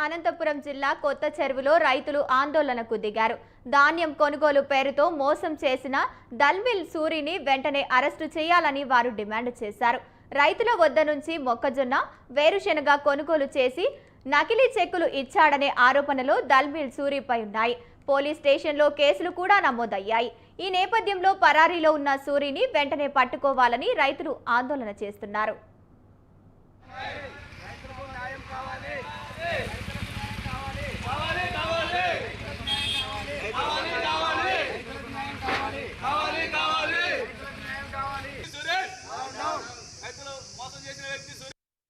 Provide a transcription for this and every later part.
అనంతపురం జిల్లా కొత్త చెరువులో రైతులు ఆందోళనకు దిగారు. ధాన్యం కొనుగోలు పేరుతో మోసం చేసిన దల్మిల్ సూరిని వెంటనే అరెస్టు చేయాలని వారు డిమాండ్ చేశారు. రైతుల వద్ద నుంచి మొక్కజొన్న, వేరుశెనగ కొనుగోలు చేసి నకిలీ చెక్కులు ఇచ్చాడనే ఆరోపణలు దల్మిల్ సూరిపై ఉన్నాయి. పోలీస్ స్టేషన్లో కేసులు కూడా నమోదయ్యాయి. ఈ నేపథ్యంలో పరారీలో ఉన్న సూరిని వెంటనే పట్టుకోవాలని రైతులు ఆందోళన చేస్తున్నారు.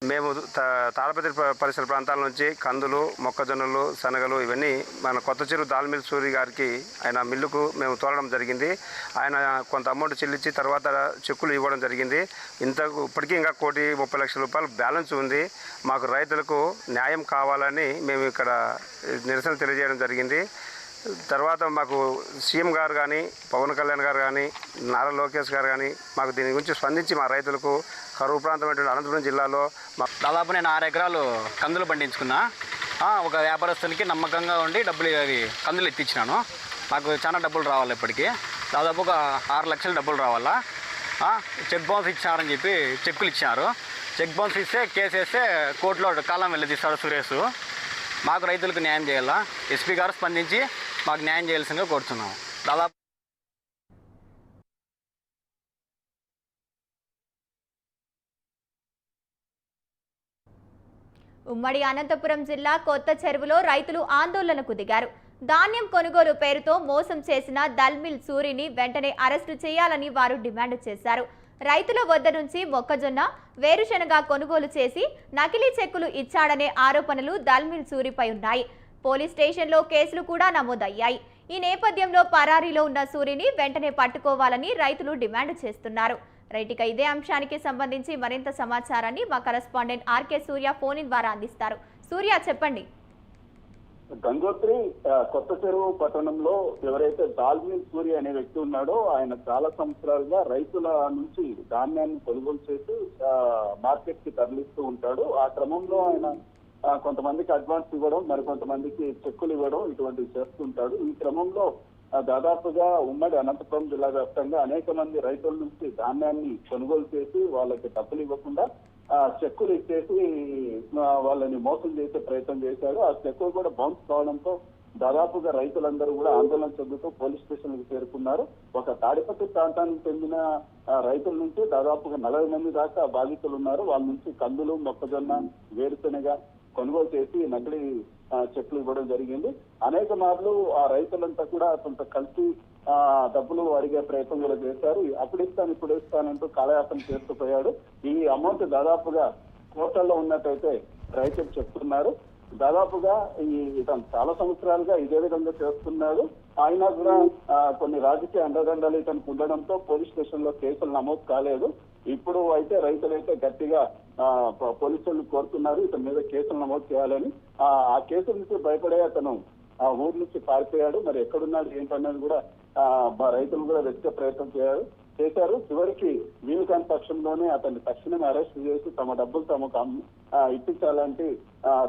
మేము తాళపత్రి పరిసర ప్రాంతాల నుంచి కందులు, మొక్కజొన్నలు, శనగలు ఇవన్నీ మన కొత్త చెరువు దాల్మిల్ సూరి గారికి ఆయన మిల్లుకు మేము తోలడం జరిగింది. ఆయన కొంత అమౌంట్ చెల్లించి తర్వాత చెక్కులు ఇవ్వడం జరిగింది. ఇప్పటికీ ఇంకా 1,30,00,000 రూపాయలు బ్యాలెన్స్ ఉంది. మాకు రైతులకు న్యాయం కావాలని మేము ఇక్కడ నిరసన తెలియజేయడం జరిగింది. తర్వాత మాకు సీఎం గారు కానీ, పవన్ కళ్యాణ్ గారు కానీ, నారా లోకేష్ గారు కానీ మాకు దీని గురించి స్పందించి మా రైతులకు కరువు ప్రాంతమైనటువంటి అనంతపురం జిల్లాలో దాదాపు నేను 6 ఎకరాలు కందులు పండించుకున్నా. ఒక వ్యాపారస్తునికి నమ్మకంగా ఉండి కందులు ఎత్తిచ్చినాను. నాకు చాలా డబ్బులు రావాలి. ఇప్పటికీ దాదాపు ఒక 6 లక్షల డబ్బులు రావాలా. చెక్ బౌన్స్ ఇచ్చారని చెప్పి చెక్కులు ఇచ్చారు. చెక్ బౌన్స్ ఇస్తే కేసు వేస్తే కోర్టులో కాలం వెళ్ళదీస్తాడు సురేష్. మాకు రైతులకు న్యాయం చేయాలా. ఎస్పీ గారు స్పందించి మాకు న్యాయం చేయాల్సిందిగా కోరుతున్నాం. దాదాపు ఉమ్మడి అనంతపురం జిల్లా కొత్త చెరువులో రైతులు ఆందోళనకు దిగారు. ధాన్యం కొనుగోలు పేరుతో మోసం చేసిన దల్మిల్ సూరిని వెంటనే అరెస్టు చేయాలని వారు డిమాండ్ చేశారు. రైతుల వద్ద నుంచి మొక్కజొన్న, వేరుశెనగ కొనుగోలు చేసి నకిలీ చెక్కులు ఇచ్చాడనే ఆరోపణలు దల్మిల్ సూరిపై ఉన్నాయి. పోలీస్ స్టేషన్లో కేసులు కూడా నమోదయ్యాయి. ఈ నేపథ్యంలో పరారీలో ఉన్న సూరిని వెంటనే పట్టుకోవాలని రైతులు డిమాండ్ చేస్తున్నారు. రైట్, ఇదే అంశానికి సంబంధించి మరింత సమాచారాన్ని మా correspondent R K Surya phone in ద్వారా అందిస్తారు. సూర్య, చెప్పండి. గంగోత్రి కొత్త చెరువు పట్టణంలో ఎవరైతే దాల్మిల్ సూరి అనే వ్యక్తి ఉన్నాడో ఆయన చాలా సంవత్సరాలుగా రైతుల నుంచి ధాన్యాన్ని కొనుగోలు చేసి మార్కెట్ కి తరలిస్తూ ఉంటాడు. ఆ క్రమంలో ఆయన కొంతమందికి అడ్వాన్స్ ఇవ్వడం, మరికొంతమందికి చెక్కులు ఇవ్వడం ఇటువంటివి చేస్తుంటాడు. ఈ క్రమంలో దాదాపుగా ఉమ్మడి అనంతపురం జిల్లా వ్యాప్తంగా అనేక మంది రైతుల నుంచి ధాన్యాన్ని కొనుగోలు చేసి వాళ్ళకి డబ్బులు ఇవ్వకుండా చెక్కులు ఇచ్చేసి వాళ్ళని మోసం చేసే ప్రయత్నం చేశాడు. ఆ చెక్కులు కూడా బౌన్స్ కావడంతో దాదాపుగా రైతులందరూ కూడా ఆందోళన చెందుతూ పోలీస్ స్టేషన్లకు చేరుకున్నారు. ఒక తాడిపత్రి ప్రాంతానికి చెందిన రైతుల నుంచి దాదాపుగా 40 మంది దాకా బాధితులు ఉన్నారు. వాళ్ళ నుంచి కందులు, మొక్కజొన్న, వేరుశెనగ కొనుగోలు చేసి నకిలీ చెక్కులు ఇవ్వడం జరిగింది. అనేక మార్లు ఆ రైతులంతా కూడా కొంత కలిసి డబ్బులు అడిగే ప్రయత్నం కూడా చేశారు. అప్పుడు ఇస్తానంటూ కాలయాపన చేస్తూ పోయాడు. ఈ అమౌంట్ దాదాపుగా కోట్లలో ఉన్నట్టయితే రైతులు చెప్తున్నారు. దాదాపుగా ఇతను చాలా సంవత్సరాలుగా ఇదే విధంగా చేస్తున్నాడు. ఆయన కూడా కొన్ని రాజకీయ అండదండలు ఇతనికి ఉండడంతో పోలీస్ స్టేషన్ లో కేసులు నమోదు కాలేదు. ఇప్పుడు అయితే రైతులైతే గట్టిగా పోలీసులను కోరుతున్నారు ఇతని మీద కేసులు నమోదు చేయాలని. ఆ కేసుల నుంచి భయపడే అతను ఆ ఊరు నుంచి పారిపోయాడు. మరి ఎక్కడున్నాడు ఏంటన్నది కూడా రైతులు కూడా వెతికే ప్రయత్నం చేశారు. చివరికి వీలు కాని పక్షంలోనే అతన్ని తక్షణమే అరెస్ట్ చేసి తమ డబ్బులు తమకు ఇప్పించాలంటే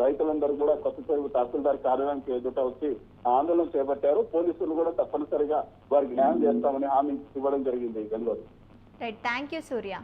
రైతులందరూ కూడా కొత్త చెరువు తహసీల్దార్ కార్యాలయానికి ఎదుట వచ్చి ఆందోళన చేపట్టారు. పోలీసులు కూడా తప్పనిసరిగా వారికి న్యాయం చేస్తామని హామీ ఇవ్వడం జరిగింది. Gangotri. Right, thank you Surya.